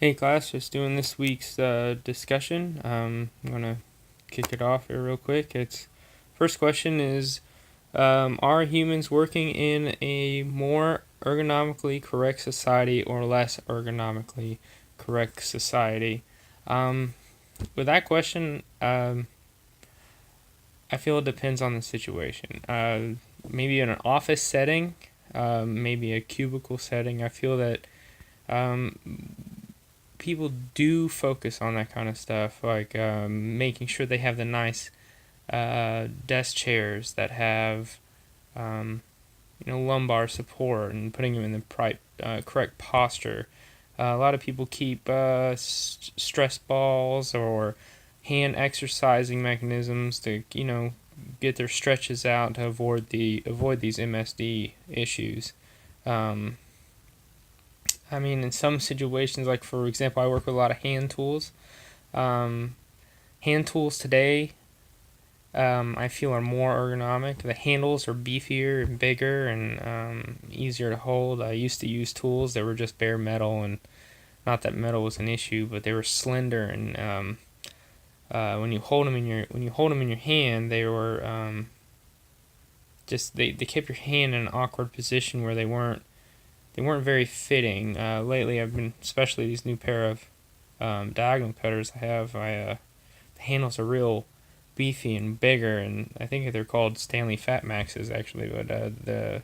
Hey class, just doing this week's discussion. I'm gonna kick it off here real quick. It's first question is, are humans working in a more ergonomically correct society or less ergonomically correct society? Um, with that question, I feel it depends on the situation. Maybe in an office setting, maybe a cubicle setting, I feel that um, people do focus on that kind of stuff, like making sure they have the nice desk chairs that have lumbar support and putting them in the correct posture. A lot of people keep stress balls or hand exercising mechanisms to get their stretches out to avoid these MSD issues. Um, I mean, in some situations, like for example, I work with a lot of hand tools. Um, Hand tools today, I feel, are more ergonomic. The handles are beefier and bigger and easier to hold. I used to use tools that were just bare metal, and not that metal was an issue, but they were slender, and when you hold them in your hand, they were they kept your hand in an awkward position where they weren't very fitting. Lately, I've been, especially these new pair of diagonal cutters I have. The handles are real beefy and bigger, and I think they're called Stanley Fat Maxes actually, but they're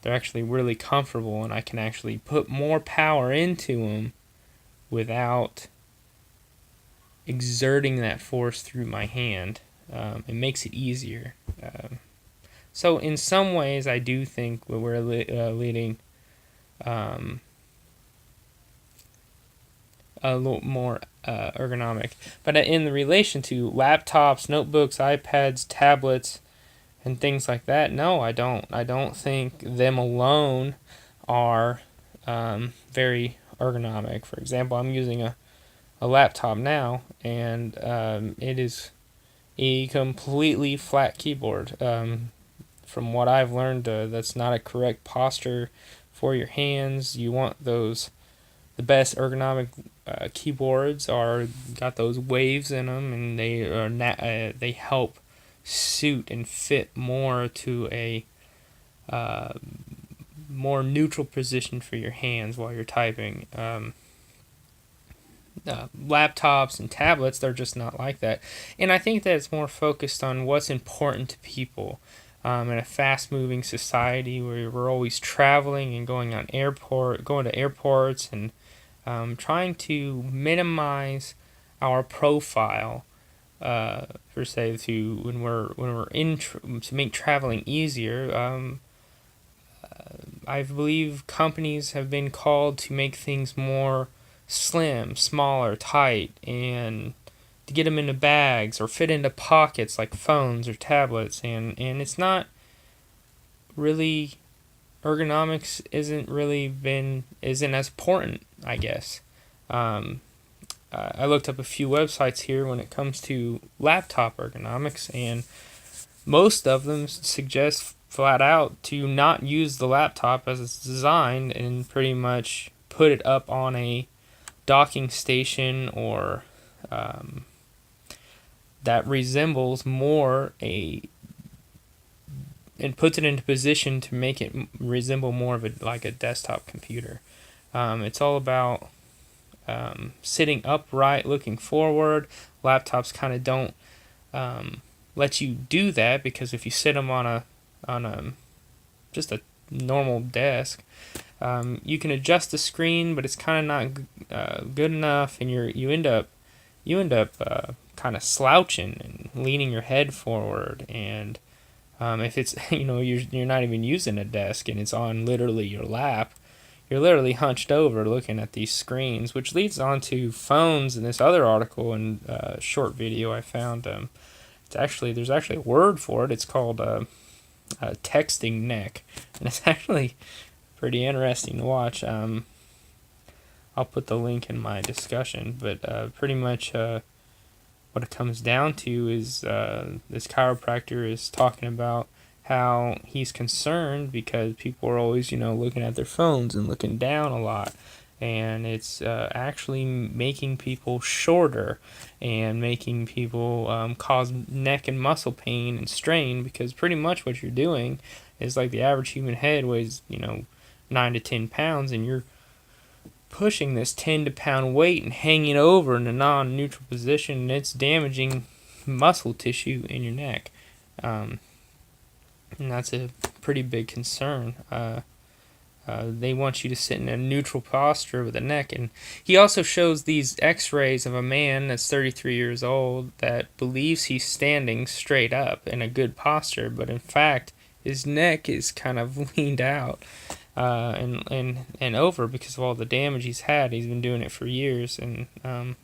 actually really comfortable, and I can actually put more power into them without exerting that force through my hand. It makes it easier. So in some ways, I do think we're leading a little more ergonomic. But in the relation to laptops, notebooks, iPads, tablets, and things like that, no, I don't. I don't think them alone are very ergonomic. For example, I'm using a laptop now, and it is a completely flat keyboard. From what I've learned, that's not a correct posture for your hands. You want the best ergonomic keyboards are got those waves in them, and they help suit and fit more to a uh, more neutral position for your hands while you're typing. Laptops and tablets, they're just not like that, and I think that it's more focused on what's important to people. In a fast-moving society where we're always traveling and going to airports, and trying to minimize our profile, per se, to when we're to make traveling easier. I believe companies have been called to make things more slim, smaller, tight, and to get them into bags or fit into pockets like phones or tablets, and it's not really, ergonomics isn't as important, I guess. Um, I looked up a few websites here when it comes to laptop ergonomics, and most of them suggest flat out to not use the laptop as it's designed and pretty much put it up on a docking station or that resembles more a and puts it into position to make it resemble more of a desktop computer. It's all about sitting upright, looking forward. Laptops kind of don't let you do that, because if you sit them on a just a normal desk, you can adjust the screen, but it's kind of not good enough, and you end up kind of slouching and leaning your head forward. And if it's you're not even using a desk and it's on literally your lap, you're literally hunched over looking at these screens, which leads on to phones. In this other article and short video I found, there's actually a word for it. It's called texting neck, and it's actually pretty interesting to watch. I'll put the link in my discussion, but pretty much what it comes down to is this chiropractor is talking about how he's concerned because people are always, looking at their phones and looking down a lot. and it's actually making people shorter and making people cause neck and muscle pain and strain, because pretty much what you're doing is like the average human head weighs 9 to 10 pounds, and you're pushing this 10 to pound weight and hanging over in a non-neutral position, and it's damaging muscle tissue in your neck, and that's a pretty big concern. They want you to sit in a neutral posture with the neck. And he also shows these x-rays of a man that's 33 years old that believes he's standing straight up in a good posture, but in fact his neck is kind of leaned out and over because of all the damage he's had. He's been doing it for years, and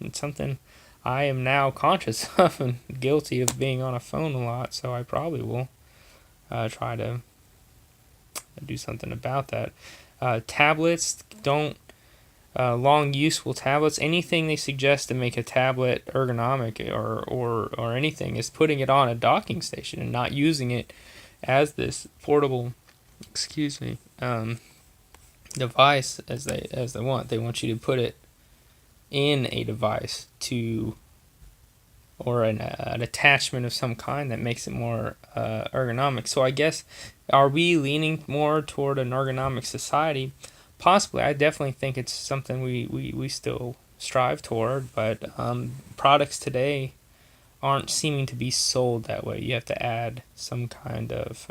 it's something I am now conscious of and guilty of being on a phone a lot, so I probably will try to do something about that. Tablets don't long useful tablets. Anything they suggest to make a tablet ergonomic or anything is putting it on a docking station and not using it as this portable, device as they want. They want you to put it in a device or an attachment of some kind that makes it more ergonomic. So I guess, are we leaning more toward an ergonomic society? Possibly. I definitely think it's something we still strive toward, but products today aren't seeming to be sold that way. You have to add some kind of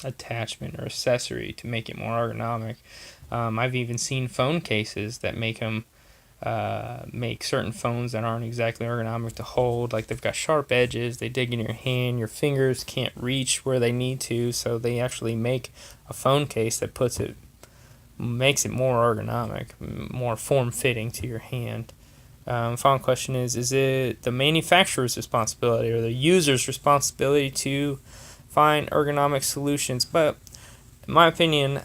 attachment or accessory to make it more ergonomic. I've even seen phone cases that make certain phones that aren't exactly ergonomic to hold. Like, they've got sharp edges, they dig in your hand, your fingers can't reach where they need to, so they actually make a phone case that makes it more ergonomic, more form-fitting to your hand. Final question is it the manufacturer's responsibility or the user's responsibility to find ergonomic solutions? But in my opinion,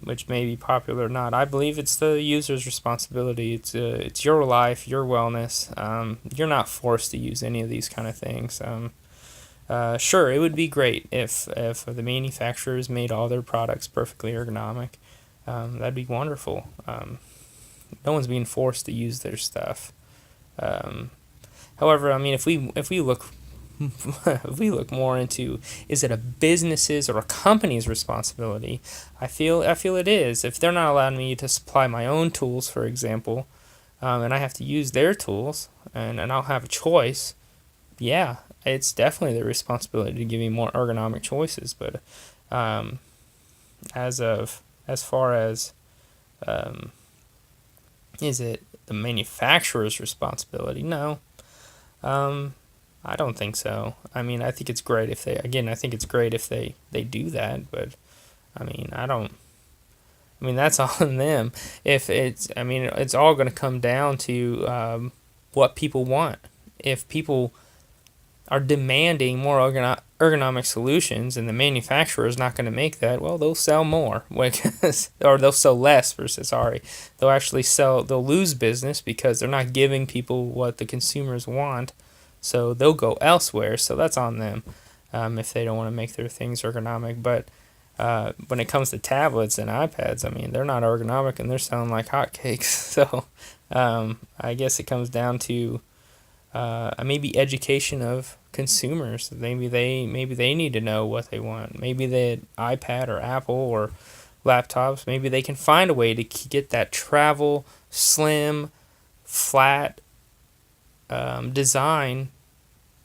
which may be popular or not, I believe it's the user's responsibility. It's your life, your wellness. You're not forced to use any of these kind of things. Sure, it would be great if the manufacturers made all their products perfectly ergonomic. That'd be wonderful. No one's being forced to use their stuff. However, I mean, if we look if we look more into, is it a business's or a company's responsibility? I feel it is. If they're not allowing me to supply my own tools, for example, and I have to use their tools, and I'll have a choice, yeah, it's definitely their responsibility to give me more ergonomic choices. But as far as is it the manufacturer's responsibility? No. I don't think so. I mean, I think it's great if they do that, but I mean, that's on them. It's all going to come down to what people want. If people are demanding more ergonomic solutions and the manufacturer is not going to make that, well, they'll sell more, or they'll sell less they'll lose business because they're not giving people what the consumers want, so they'll go elsewhere. So that's on them if they don't want to make their things ergonomic. But when it comes to tablets and iPads, I mean, they're not ergonomic and they're selling like hotcakes. So I guess it comes down to maybe education of consumers. Maybe they need to know what they want. Maybe the iPad or Apple or laptops, maybe they can find a way to get that travel, slim, flat design,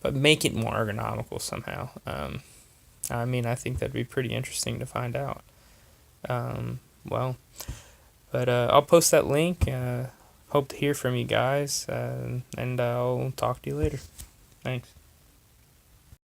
but make it more ergonomical somehow. I think that'd be pretty interesting to find out. I'll post that link. Hope to hear from you guys, and I'll talk to you later. Thanks.